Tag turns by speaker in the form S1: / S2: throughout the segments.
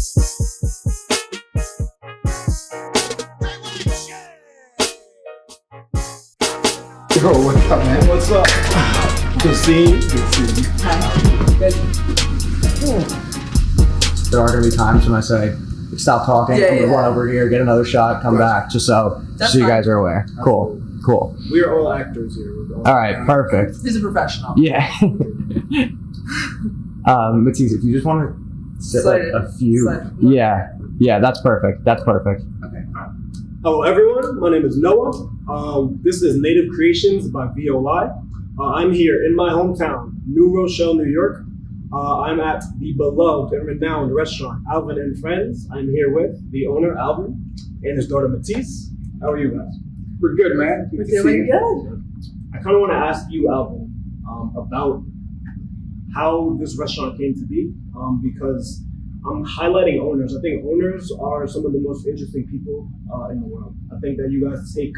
S1: Yo, what's up, man?
S2: What's up? Good seeing you.
S3: Good.
S1: There are going to be times when I say, stop talking, I'm going to run over here, get another shot, come back, just so you guys are aware. Cool.
S2: We are all actors here.
S1: All right, perfect.
S3: He's a professional.
S1: Yeah. Matisse, if you just want to sit like a few. Yeah, that's perfect. Okay.
S2: Hello, everyone. My name is Noah. This is Native Creations by V.O.Y. I'm here in my hometown, New Rochelle, New York. I'm at the beloved and renowned restaurant, Alvin and Friends. I'm here with the owner, Alvin, and his daughter, Matisse. How are you guys?
S1: We're good, man.
S3: We're doing good.
S2: I kind of want to ask you, Alvin, about how this restaurant came to be, because I'm highlighting owners. I think owners are some of the most interesting people in the world. I think that you guys take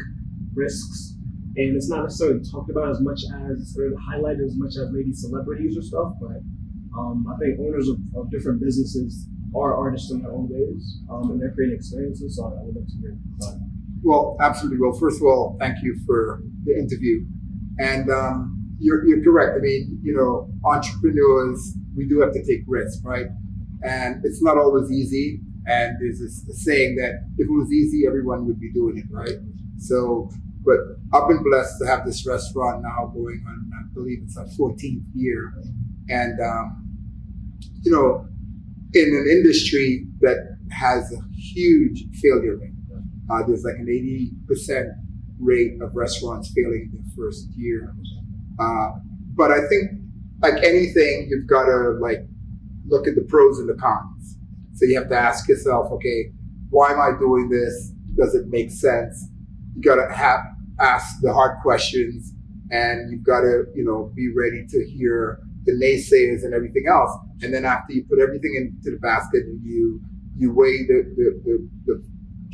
S2: risks, and it's not necessarily talked about as much as, or highlighted as much as maybe celebrities or stuff, but I think owners of different businesses are artists in their own ways, and they're creating experiences, so I would love to hear about it.
S4: Well, absolutely. Well, first of all, thank you for the interview. And you're correct. I mean, entrepreneurs, we do have to take risks, right? And it's not always easy. And there's this saying that if it was easy, everyone would be doing it, right? So, but I've been blessed to have this restaurant now going on, I believe it's our 14th year. And, in an industry that has a huge failure rate, there's like an 80% rate of restaurants failing in their first year. But I think, like anything, you've got to look at the pros and the cons. So you have to ask yourself, okay, why am I doing this? Does it make sense? You got to ask the hard questions, and you've got to, be ready to hear the naysayers and everything else. And then after you put everything into the basket and you weigh the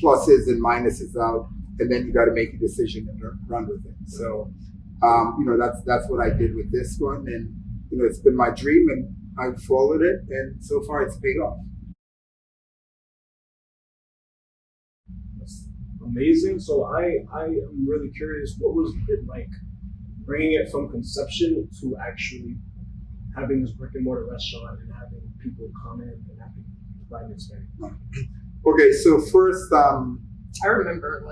S4: pluses and minuses out, and then you got to make a decision and run with it. So, that's what I did with this one, and it's been my dream, and I've followed it, and so far it's paid off.
S2: That's amazing. So I am really curious, what was it like bringing it from conception to actually having this brick and mortar restaurant and having people come in and having provide an experience?
S4: Okay, so first,
S3: I remember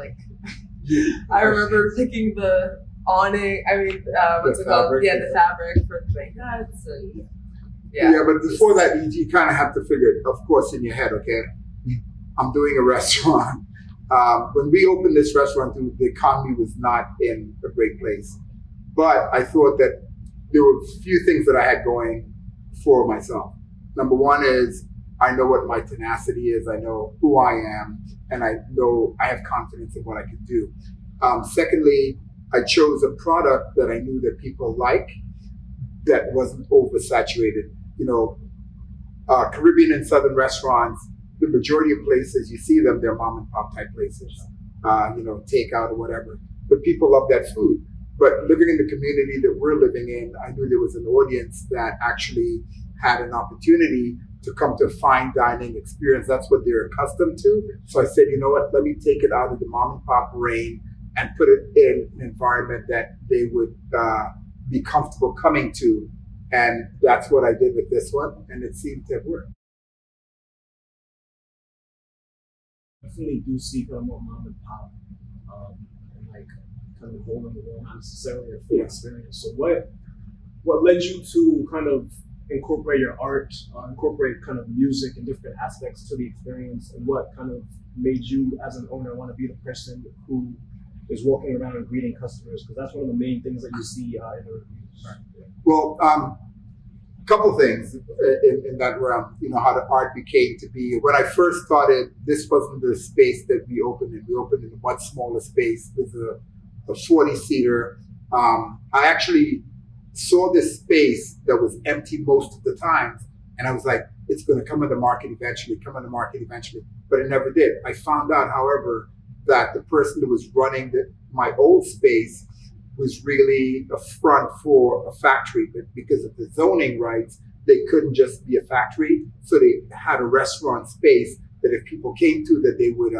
S3: picking the awning. I mean, what's it called?
S4: Fabric.
S3: Yeah, the fabric for the banquettes and
S4: but before that, you kind of have to figure, of course, in your head, okay, I'm doing a restaurant. When we opened this restaurant, the economy was not in a great place. But I thought that there were a few things that I had going for myself. Number one is I know what my tenacity is. I know who I am, and I know I have confidence in what I can do. Secondly, I chose a product that I knew that people like, that wasn't oversaturated. Caribbean and Southern restaurants, the majority of places you see them, they're mom and pop type places, takeout or whatever. But people love that food. But living in the community that we're living in, I knew there was an audience that actually had an opportunity to come to a fine dining experience. That's what they're accustomed to. So I said, you know what, let me take it out of the mom and pop reign and put it in an environment that they would be comfortable coming to. And that's what I did with this one, and it seemed to have worked.
S2: Definitely do see kind of more mom and pop, and kind of holding the wall, not necessarily a full experience. So what led you to kind of incorporate your art, incorporate kind of music and different aspects to the experience, and what kind of made you as an owner want to be the person who is walking around and greeting customers? Because that's one of the main things that you see in the reviews.
S4: Right. Well, a couple things in that realm, how the art became to be. When I first started, this wasn't the space that we opened in. We opened in a much smaller space with a 40-seater. I actually saw this space that was empty most of the times, and I was like, it's going to come on the market eventually, but it never did. I found out, however, that the person that was running my old space was really a front for a factory, but because of the zoning rights, they couldn't just be a factory. So they had a restaurant space that if people came to, that they would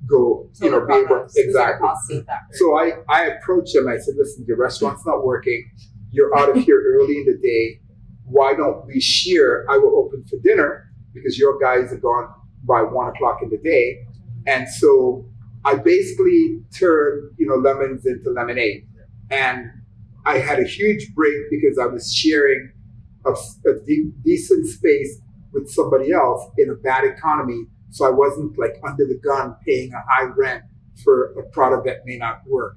S4: go,
S3: So the
S4: be able,
S3: products,
S4: exactly. So I approached them. I said, listen, your restaurant's not working. You're out of here early in the day. Why don't we share? I will open for dinner because your guys are gone by 1 o'clock in the day. And so I basically turned, lemons into lemonade. And I had a huge break because I was sharing a decent space with somebody else in a bad economy. So I wasn't like under the gun paying a high rent for a product that may not work.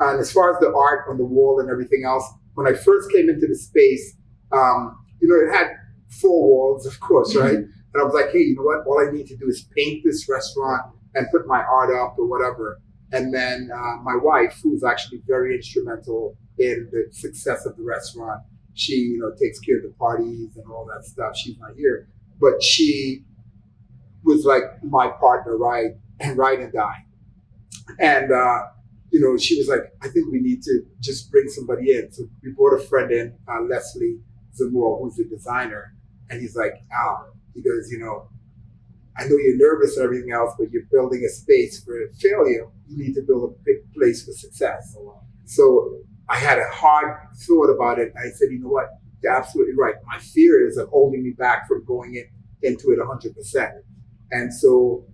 S4: And as far as the art on the wall and everything else, when I first came into the space, it had 4 walls, of course, right? And I was like, hey, you know what? All I need to do is paint this restaurant and put my art up or whatever. And then my wife, who's actually very instrumental in the success of the restaurant, she, takes care of the parties and all that stuff. She's not here, but she was like my partner, ride and die. And, she was like, I think we need to just bring somebody in. So we brought a friend in, Leslie Zamora, who's the designer. And he's like, Al, he goes, I know you're nervous and everything else, but you're building a space for failure. You need to build a big place for success. So I had a hard thought about it. I said, you know what? You're absolutely right. My fears are holding me back from going into it 100%. And so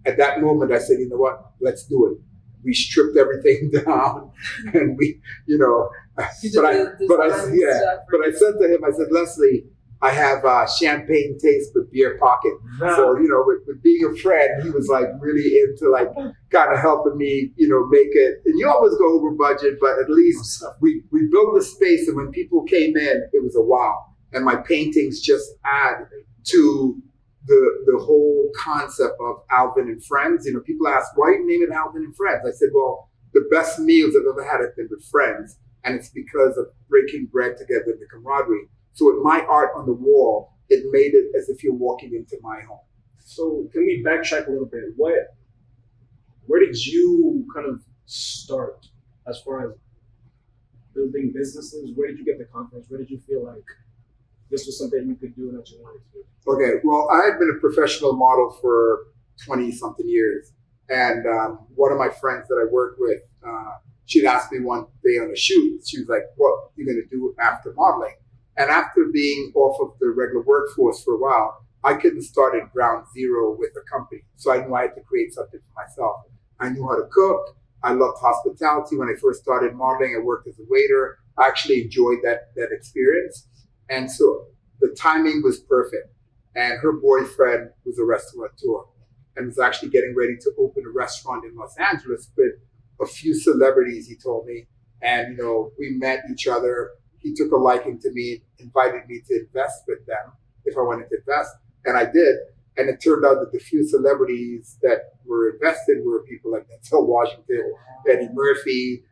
S4: at that moment, I said, you know what? Let's do it. We stripped everything down, and we, but I said to him, I said, Leslie, I have champagne taste but beer pocket. So, with being a friend, he was like really into like kind of helping me, make it. And you always go over budget, but at least we built the space, and when people came in, it was a wow. And my paintings just add to the whole concept of Alvin and Friends. People ask, why you name it Alvin and Friends? I said, well, the best meals I've ever had have been with friends. And it's because of breaking bread together and the camaraderie. So with my art on the wall, it made it as if you're walking into my home.
S2: So can we backtrack a little bit? Where did you kind of start as far as building businesses? Where did you get the confidence? Where did you feel like this was something you could do and that you wanted to do?
S4: Okay, well, I had been a professional model for 20-something years. And one of my friends that I worked with, she'd asked me one day on a shoot, she was like, what are you going to do after modeling? And after being off of the regular workforce for a while, I couldn't start at ground zero with a company. So I knew I had to create something for myself. I knew how to cook. I loved hospitality. When I first started modeling, I worked as a waiter. I actually enjoyed that experience. And so the timing was perfect. And her boyfriend was a restaurateur and was actually getting ready to open a restaurant in Los Angeles with a few celebrities, he told me. And, we met each other. He took a liking to me, invited me to invest with them if I wanted to invest. And I did. And it turned out that the few celebrities that were invested were people like Denzel Washington, Eddie Murphy,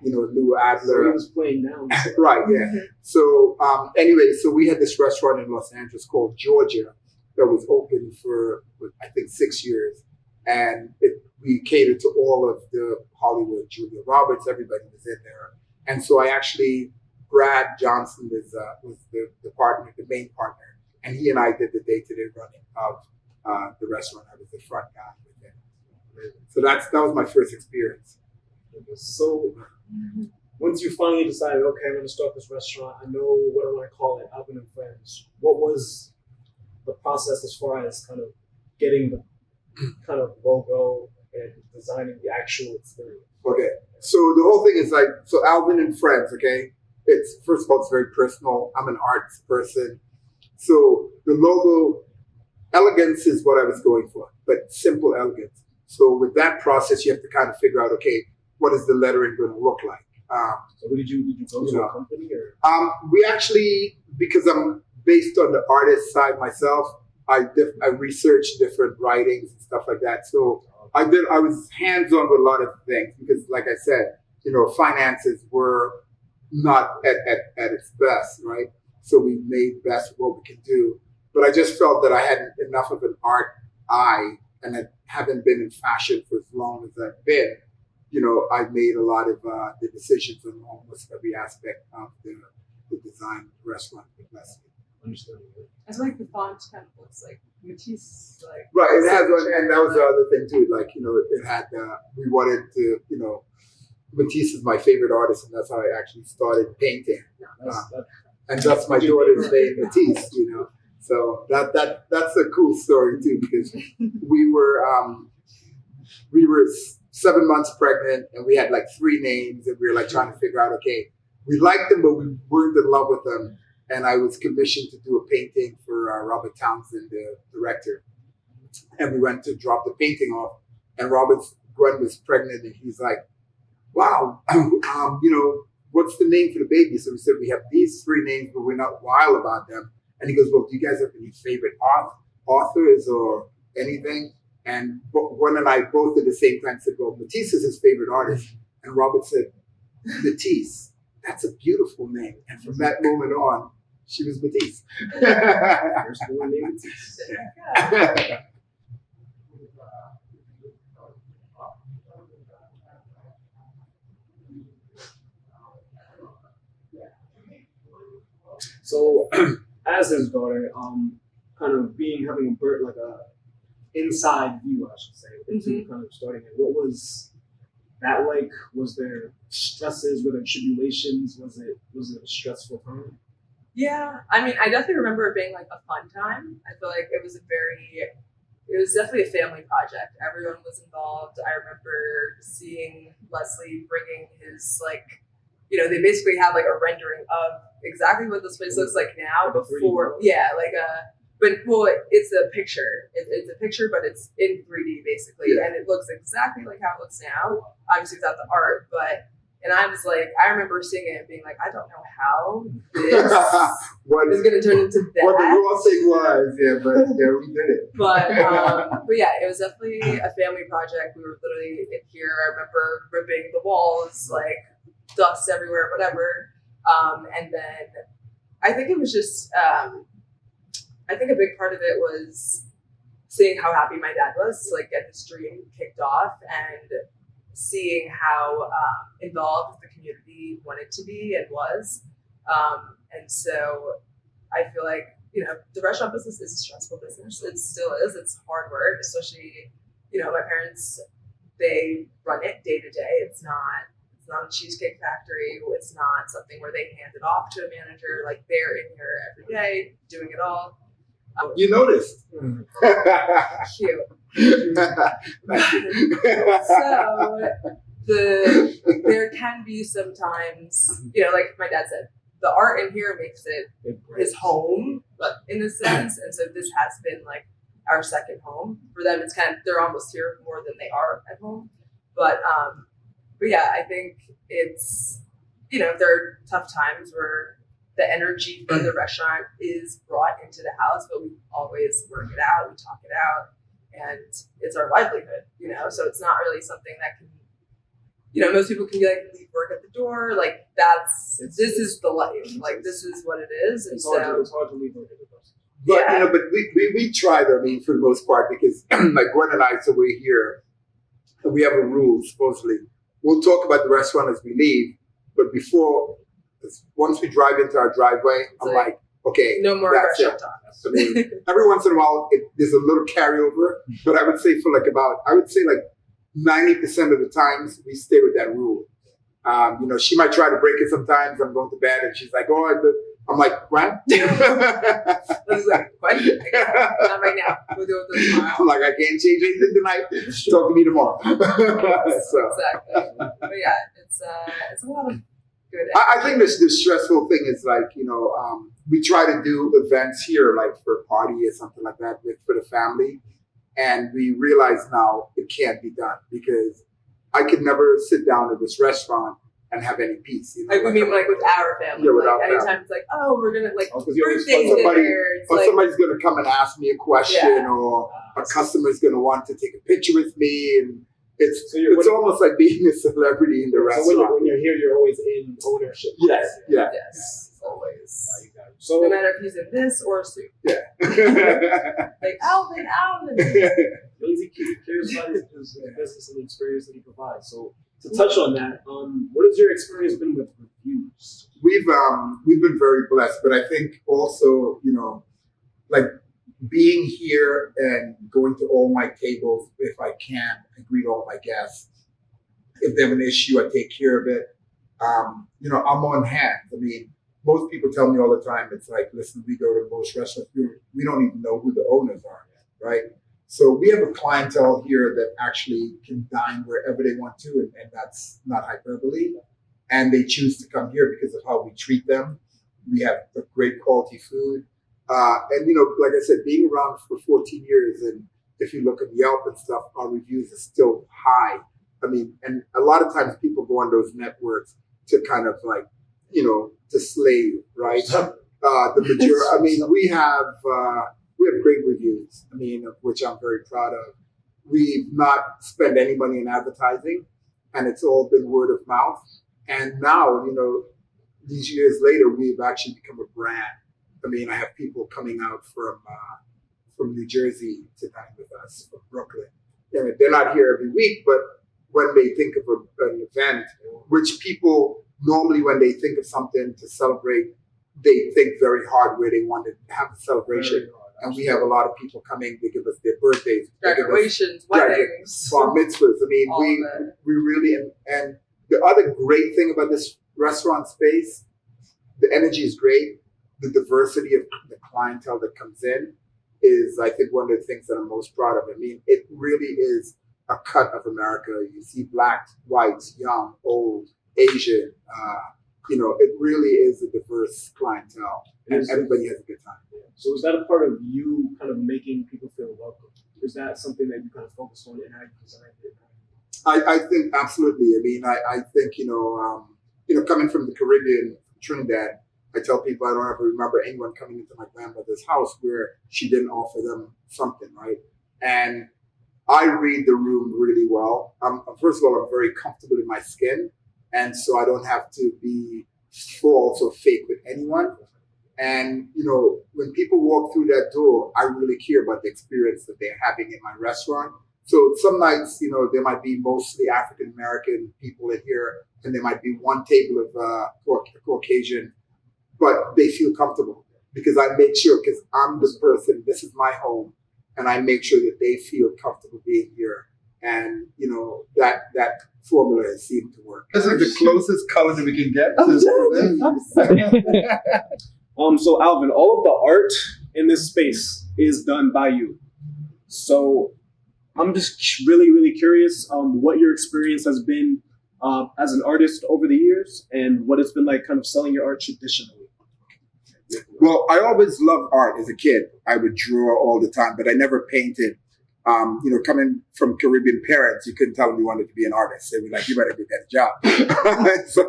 S4: Lou Adler.
S2: So he was playing now.
S4: Right, yeah. So anyway, so we had this restaurant in Los Angeles called Georgia that was open for, I think, 6 years. And we catered to all of the Hollywood, Julia Roberts, everybody was in there. And so I actually, Brad Johnson was the partner, the main partner. And he and I did the day-to-day running of the restaurant. I was the front guy with him. So that was my first experience.
S2: So once you finally decided, okay, I'm going to start this restaurant, I know what I want to call it, Alvin and Friends. What was the process as far as kind of getting the kind of logo and designing the actual experience?
S4: Okay, so the whole thing is like, so Alvin and Friends, okay? It's, first of all, it's very personal. I'm an arts person. So the logo, elegance is what I was going for, but simple elegance. So with that process, you have to kind of figure out, okay, what is the lettering going to look like?
S2: So did you go to a company or?
S4: We actually, because I'm based on the artist side myself, I researched different writings and stuff like that. So I was hands-on with a lot of things because, like I said, finances were not at its best, right? So we made best what we could do. But I just felt that I hadn't enough of an art eye, and I haven't been in fashion for as long as I've been. I've made a lot of the decisions on almost every aspect of the design of the restaurant with Leslie.
S2: Understood.
S3: It's like the font kind of looks like Matisse, like
S4: Right, it has one, and that was the other thing too. Like, you know, it had. We wanted to, you know, Matisse is my favorite artist, and that's how I actually started painting. And that's my daughter's name, Matisse. You know, so that's a cool story too, because we were 7 months pregnant, and we had like 3 names, and we were like trying to figure out, okay, we liked them, but we weren't in love with them. And I was commissioned to do a painting for Robert Townsend, the director. And we went to drop the painting off, and Gwen was pregnant, and he's like, wow, you know, what's the name for the baby? So we said, we have these 3 names, but we're not wild about them. And he goes, well, do you guys have any favorite authors or anything? And Gwen and I both at the same time said, well, Matisse is his favorite artist. And Robert said, Matisse, that's a beautiful name. And from that moment on, she was Matisse.
S2: First born name Matisse. So, as his daughter, kind of having a bird, like a inside view, I should say, into kind of starting it. What was that like? Was there stresses? Were there tribulations? Was it a stressful time?
S3: Yeah, I mean, I definitely remember it being like a fun time. I feel like it was definitely a family project. Everyone was involved. I remember seeing Leslie bringing his, like, you know, they basically have like a rendering of exactly what this place looks like now before. Yeah, like it's a picture. It's a picture, but it's in 3D basically, and it looks exactly like how it looks now. Obviously without the art, and I was like, I remember seeing it and being like, I don't know how this is going to turn into that.
S4: What the raw thing was, but we did it.
S3: But yeah, it was definitely a family project. We were literally in here. I remember ripping the walls, like dust everywhere, whatever. And then I think it was just, I think a big part of it was seeing how happy my dad was to like get his dream kicked off, and seeing how involved the community wanted to be and was. And so I feel like, you know, the restaurant business is a stressful business. It still is. It's hard work, especially, you know, my parents, they run it day to day. It's not a cheesecake factory. It's not something where they hand it off to a manager. Like, they're in here every day doing it all.
S4: You noticed.
S3: Cute. So there can be sometimes, you know, like my dad said, the art in here makes it his home, but in a sense, and so this has been like our second home for them. It's kind of, they're almost here more than they are at home, but yeah, I think it's, you know, there are tough times where the energy from the restaurant is brought into the house, but we always work it out, we talk it out, and it's our livelihood, you know, so it's not really something that can, you know, most people can be like, leave work at the door, like this is the life, like this is what it is, and
S2: it's hard to leave work at the door.
S4: But, you know, but we tried, I mean, for the most part, because like Gwen and I, so we're here, and we have a rule, supposedly. We'll talk about the restaurant as we leave, but once we drive into our driveway, I'm like, okay,
S3: no more restaurant talk.
S4: I mean, every once in a while, there's a little carryover, but I would say like 90% of the times we stay with that rule. You know, she might try to break it sometimes. I'm going to bed, and she's like, "Oh," I'm like, "What?" I
S3: was like, "What? Not right now. We'll do it tomorrow."
S4: I'm like, "I can't change anything tonight. Talk to me tomorrow."
S3: Exactly. But yeah, it's a lot of good.
S4: I think the stressful thing is like, you know, we try to do events here, like for a party or something like that for the family. And we realize now it can't be done because I could never sit down at this restaurant and have any peace. You know,
S3: like, we mean like with our family.
S4: Yeah, with
S3: like
S4: our
S3: anytime
S4: family.
S3: it's like, oh, we're gonna like
S4: Or
S3: birthday dinner.
S4: somebody's gonna come and ask me a question, or a customer's gonna want to take a picture with me, and it's almost like being a celebrity in the restaurant.
S2: So when you're here, you're always in ownership.
S4: Yes, yeah.
S3: Yes. Always.
S2: So
S3: no matter if he's in this or a suit.
S4: Yeah.
S3: Like Alvin.
S2: Lazy Kid cares about his business and the experience that he provides. So to touch on that, what has your experience been with confused?
S4: We've been very blessed, but I think also, like being here and going to all my tables, if I can, I greet all my guests. If they have an issue, I take care of it. I'm on hand. I mean, most people tell me all the time, it's like, listen, we go to most restaurants, we don't even know who the owners are, right? So we have a clientele here that actually can dine wherever they want to, and that's not hyperbole. And they choose to come here because of how we treat them. We have a great quality food. Like I said, being around for 14 years, and if you look at Yelp and stuff, our reviews are still high. I mean, and a lot of times people go on those networks to kind of like, to slay you, right? The majority. I mean, we have great reviews. I mean, of which I'm very proud of. We've not spent any money in advertising, and it's all been word of mouth. And now, these years later, we've actually become a brand. I mean, I have people coming out from New Jersey to dine with us, from Brooklyn. And they're not here every week, but when they think of an event, which people normally, when they think of something to celebrate, they think very hard where they want to have a celebration. And we have a lot of people coming. They give us their birthdays,
S3: graduations, weddings,
S4: bar mitzvahs. I mean, we really and the other great thing about this restaurant space, the energy is great. The diversity of the clientele that comes in is, I think, one of the things that I'm most proud of. I mean, it really is a cut of America. You see blacks, whites, young, old, Asian. It really is a diverse clientele, and everybody has a good time.
S2: So is that a part of you kind of making people feel welcome? Is that something that you kind of focus on in how you design it?
S4: I think absolutely. I mean, I think, coming from the Caribbean, Trinidad, I tell people I don't ever remember anyone coming into my grandmother's house where she didn't offer them something, right? And I read the room really well. First of all, I'm very comfortable in my skin, and so I don't have to be false or fake with anyone. And, when people walk through that door, I really care about the experience that they're having in my restaurant. So some nights, there might be mostly African-American people in here, and there might be one table of Caucasian, but they feel comfortable because I make sure, because I'm this person, this is my home, and I make sure that they feel comfortable being here. And, that formula has seemed to work. That's like the closest color that we can get to this.
S2: So Alvin, all of the art in this space is done by you. So I'm just really, really curious what your experience has been as an artist over the years, and what it's been like kind of selling your art traditionally.
S4: Well, I always loved art as a kid. I would draw all the time, but I never painted. Coming from Caribbean parents, you couldn't tell them you wanted to be an artist. They were like, you better go get a job. so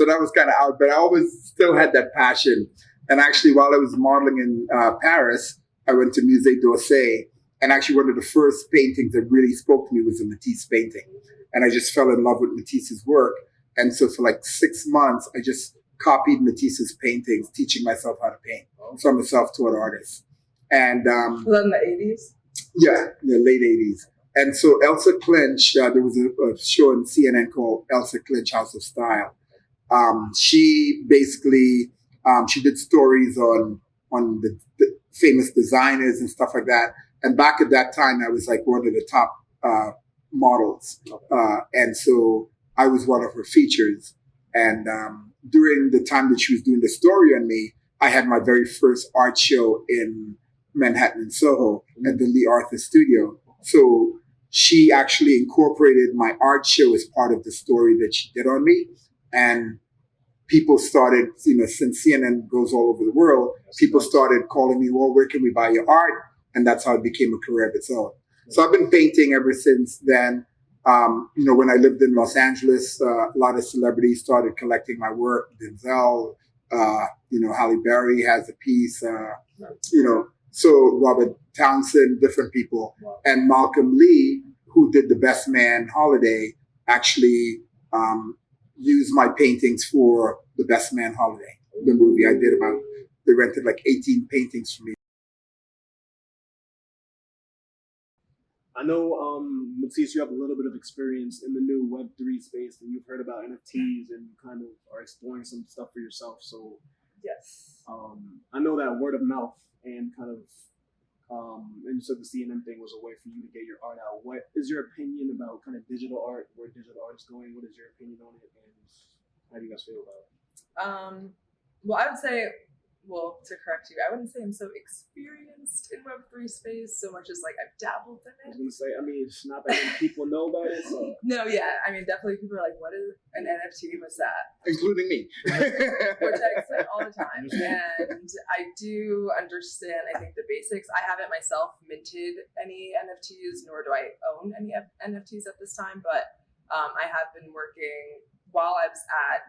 S4: that was kind of out, but I always still had that passion. And actually, while I was modeling in Paris, I went to Musée d'Orsay. And actually, one of the first paintings that really spoke to me was a Matisse painting. And I just fell in love with Matisse's work. And so for like 6 months, I just copied Matisse's paintings, teaching myself how to paint. So I'm a self-taught artist. And
S3: was that in the 80s?
S4: Yeah, the late 80s. And so Elsa Clinch, there was a show on CNN called Elsa Clinch House of Style. She basically, she did stories on the famous designers and stuff like that. And back at that time, I was like one of the top models. And so I was one of her features. And during the time that she was doing the story on me, I had my very first art show in Manhattan and Soho at the Lee Arthur Studio. So she actually incorporated my art show as part of the story that she did on me. And people started, since CNN goes all over the world, people started calling me, well, where can we buy your art? And that's how it became a career of its own. So I've been painting ever since then. When I lived in Los Angeles, a lot of celebrities started collecting my work. Denzel, Halle Berry has a piece, so Robert Townsend, different people. And Malcolm Lee, who did The Best Man Holiday, actually used my paintings for The Best Man Holiday, the movie I did about. They rented like 18 paintings from me.
S2: I know, Matisse, you have a little bit of experience in the new Web3 space, and you've heard about NFTs, and you kind of are exploring some stuff for yourself. So,
S3: Yes.
S2: I know that word of mouth and kind of, and you said the CNN thing was a way for you to get your art out. What is your opinion about kind of digital art, where digital art is going? What is your opinion on it, and how do you guys feel about it?
S3: Well, I would say, to correct you, I wouldn't say I'm so experienced in Web3 space so much as like I've dabbled in
S2: I was
S3: it.
S2: gonna say, I mean, it's not that many people know about it. So.
S3: No, yeah, I mean, definitely people are like, "What is an NFT? What's that?"
S4: Including me.
S3: Which I explain all the time, and I do understand. I think the basics. I haven't myself minted any NFTs, nor do I own any NFTs at this time. But I have been working while I was at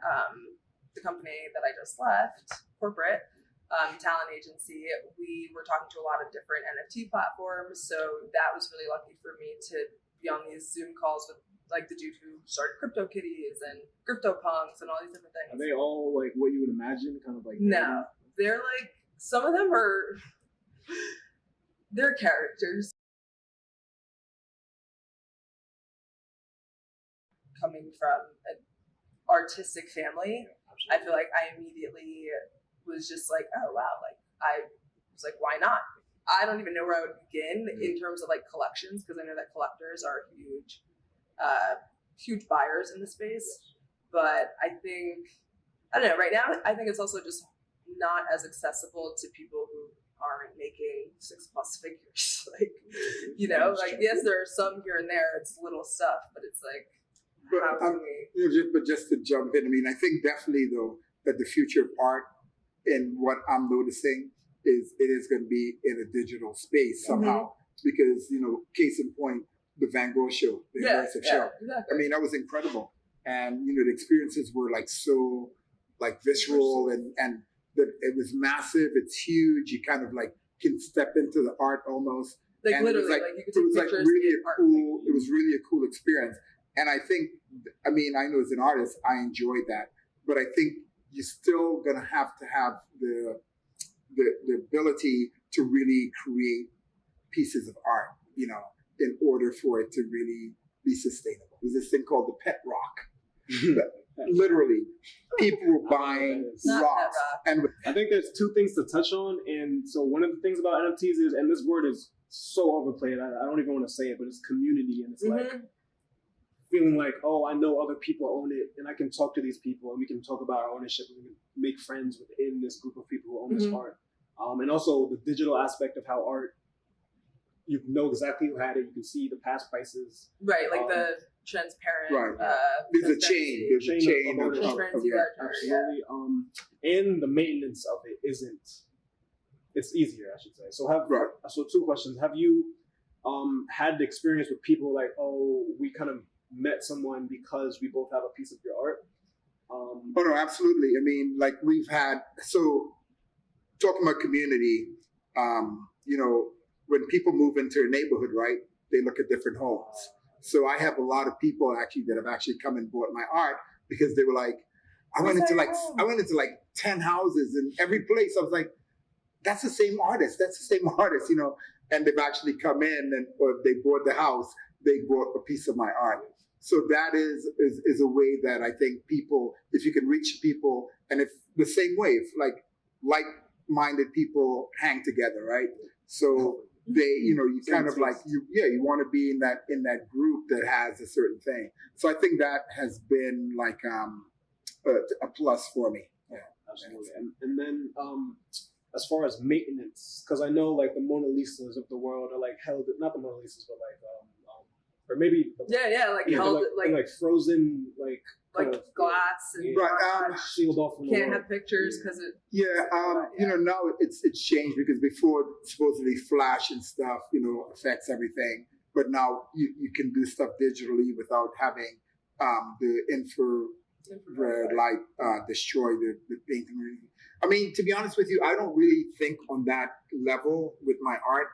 S3: the company that I just left, corporate. Talent agency, we were talking to a lot of different NFT platforms, so that was really lucky for me to be on these Zoom calls with like the dude who started CryptoKitties and CryptoPunks and all these different things.
S2: Are they all like what you would imagine, kind of like?
S3: No, they're like, some of them are, they're characters. Coming from an artistic family, I feel like I immediately was just like, oh wow, like I was like, why not? I don't even know where I would begin in terms of like collections, because I know that collectors are huge buyers in the space. But I think, I don't know, right now I think it's also just not as accessible to people who aren't making 6+ figures. Like, you know, like yes, there are some here and there, it's little stuff, but it's like, how can we?
S4: But just to jump in, I mean, I think definitely though that the future of art, and what I'm noticing is it is going to be in a digital space somehow, because, you know, case in point, the Van Gogh show, the immersive show.
S3: Exactly.
S4: I mean, that was incredible. And, you know, the experiences were like so like visceral and it was massive. It's huge. You kind of like can step into the art almost.
S3: Like
S4: and
S3: literally,
S4: it was
S3: like you could take pictures.
S4: Really a cool, it was really a cool experience. And I think, I mean, I know as an artist, I enjoyed that, but I think you're still going to have the ability to really create pieces of art, you know, in order for it to really be sustainable. There's this thing called the pet rock. Literally, people were buying rocks. And
S2: I think there's two things to touch on. And so one of the things about NFTs is, and this word is so overplayed, I don't even want to say it, but it's community. And it's like, feeling like, oh, I know other people own it, and I can talk to these people, and we can talk about our ownership, and we can make friends within this group of people who own this art. And also the digital aspect of how art, you know exactly who had it, you can see the past prices.
S3: Right, like the transparent.
S4: Right. There's a chain. There's a chain of
S3: transparency.
S2: Absolutely. And the maintenance of it isn't. It's easier, I should say. So two questions. Have you had the experience with people like, oh, we kind of met someone because we both have a piece of your art?
S4: Oh no, absolutely. I mean, like we've had, so talking about community, you know, when people move into a neighborhood, right, they look at different homes. So I have a lot of people actually that have actually come and bought my art because they were like, I went into like 10 houses, and every place I was like, that's the same artist, you know, and they've actually come in and, or they bought the house, they bought a piece of my art. So that is a way that I think people, if you can reach people, and if the same way, if like-minded people hang together, right? So they, you know, you kind of like, you want to be in that group that has a certain thing. So I think that has been like a plus for me.
S2: Yeah, absolutely. And then as far as maintenance, because I know like the Mona Lisas of the world are like held, not the Mona Lisas, but like or maybe like frozen like
S3: glass and
S2: sealed off.
S3: Can't have pictures because it.
S4: You know, now it's changed, because before supposedly flash and stuff, you know, affects everything, but now you can do stuff digitally without having the infrared light destroy the painting. I mean, to be honest with you, I don't really think on that level with my art.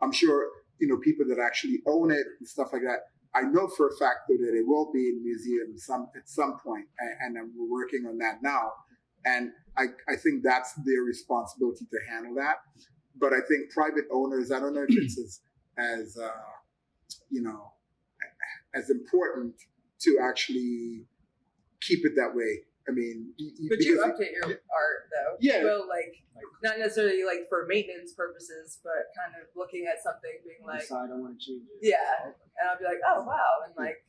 S4: I'm sure, you know, people that actually own it and stuff like that, I know for a fact that it will be in museums at some point, and we're working on that now. And I think that's their responsibility to handle that. But I think private owners, I don't know if it's as as important to actually keep it that way. I mean,
S3: but you update your art though.
S4: Yeah.
S3: Well, like not necessarily like for maintenance purposes, but kind of looking at something, being like,
S2: decide I want to change it.
S3: yeah, and I'll be like, oh wow, and like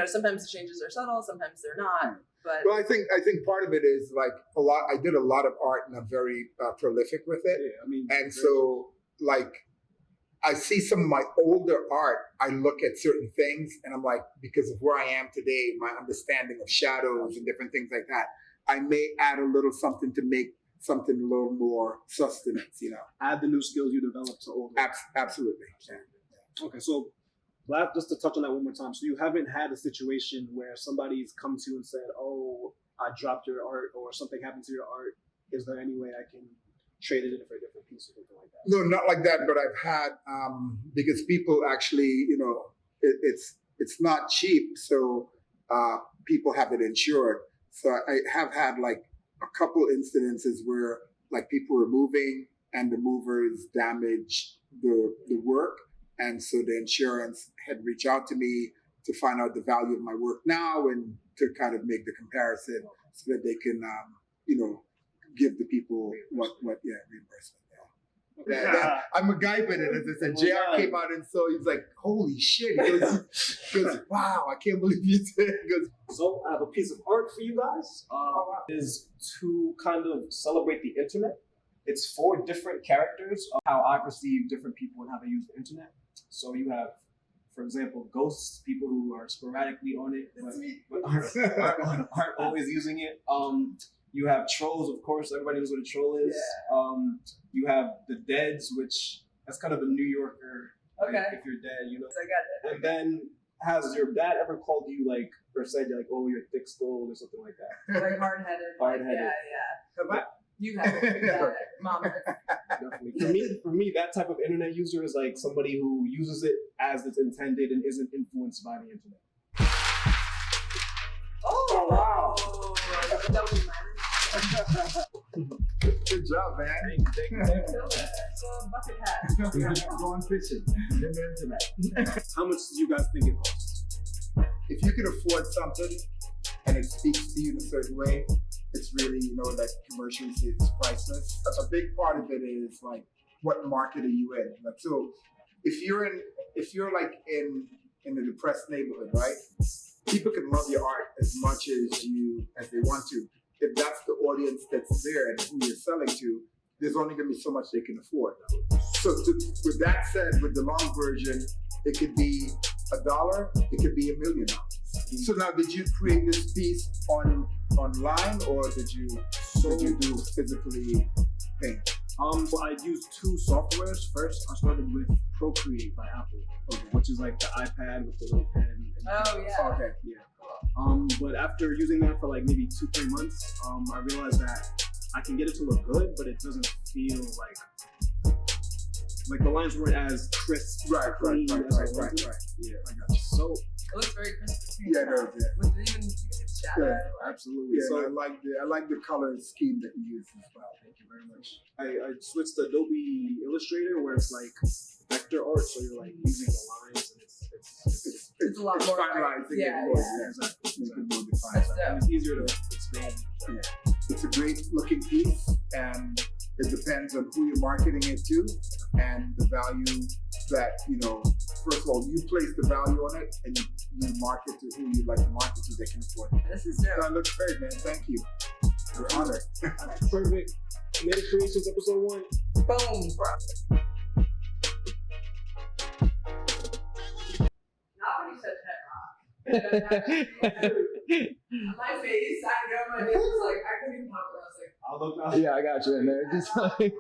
S3: sometimes the changes are subtle, sometimes they're not. But
S4: well, I think part of it is like I did a lot of art, and I'm very prolific with it.
S2: Yeah, I mean,
S4: and so like I see some of my older art, I look at certain things and I'm like, because of where I am today, my understanding of shadows and different things like that, I may add a little something to make something a little more sustenance,
S2: Add the new skills you developed to old.
S4: Absolutely. Yeah.
S2: Okay, so just to touch on that one more time. So you haven't had a situation where somebody's come to you and said, oh, I dropped your art or something happened to your art. Is there any way I can trade it in for a different piece or something like that?
S4: No, not like that. But I've had because people actually, it's not cheap, so people have it insured. So I have had like a couple incidences where like people were moving and the movers damaged the work, and so the insurance had reached out to me to find out the value of my work now and to kind of make the comparison so that they can give the people reimbursement. Yeah. I'm a guy with it. As I said, JR came out and so he's like, holy shit. He goes, wow, I can't believe you did it. He goes,
S2: so I have a piece of art for you guys. Is to kind of celebrate the internet. It's 4 different characters of how I perceive different people and how they use the internet. So you have, for example, ghosts, people who are sporadically on it, but aren't always using it. You have trolls, of course. Everybody knows what a troll is. Yeah. You have the deads, which that's kind of a New Yorker.
S3: Okay.
S2: Like, if you're dead,
S3: I got it.
S2: And then, has your dad ever called you or said you're like, oh, you're thick-skulled or something like that?
S3: Like hard-headed.
S2: Hard-headed.
S3: Yeah.
S2: Have I?
S3: You have it. Mom.
S2: Definitely. For me, that type of internet user is like somebody who uses it as it's intended and isn't influenced by the internet.
S3: Oh wow! That was
S4: good job, man.
S2: Thank you.
S3: Bucket hat.
S4: Going fishing.
S2: How much do you guys think it costs?
S4: If you can afford something and it speaks to you in a certain way, it's really, that commercially it's priceless. A big part of it is like, what market are you in? Like, so if you're like in a depressed neighborhood, right? People can love your art as much as they want to. If that's the audience that's there and who you're selling to, there's only going to be so much they can afford. So with that said, with the long version, it could be $1, it could be $1 million. So now, did you create this piece online, or did you do physically paint?
S2: Well, I used 2 softwares. First, I started with Procreate by Apple, which is like the iPad with the little pen.
S3: Oh yeah.
S4: Okay.
S2: Yeah. But after using that for like maybe 2-3 months, I realized that I can get it to look good, but it doesn't feel like the lines weren't as crisp.
S4: Right.
S2: Yeah,
S4: I got you.
S2: So
S3: it looks very crisp.
S4: Yeah, no, yeah.
S3: With even shadow.
S4: Yeah,
S2: absolutely.
S4: Yeah,
S2: So
S4: I like the color scheme that you use as well.
S2: Thank you very much. I switched to Adobe Illustrator, where it's like vector art, so you're like using the lines, and
S3: it's a lot more
S4: finalized.
S3: Yeah,
S4: exactly. Make it more defined.
S2: And it's easier to expand.
S4: Yeah. It's a great looking piece, and it depends on who you're marketing it to and the value that, first of all, you place the value on it and you market to who you'd like to market to, they can afford it.
S3: This is dope.
S4: That looks great, man. Thank you. You're honored.
S2: Perfect. Native Creations episode 1.
S3: Boom, bro. Not when you said pet rock. My face, I know my face was like, I couldn't even talk. I was like,
S2: I'll look now.
S1: Yeah, I got you in there. Just like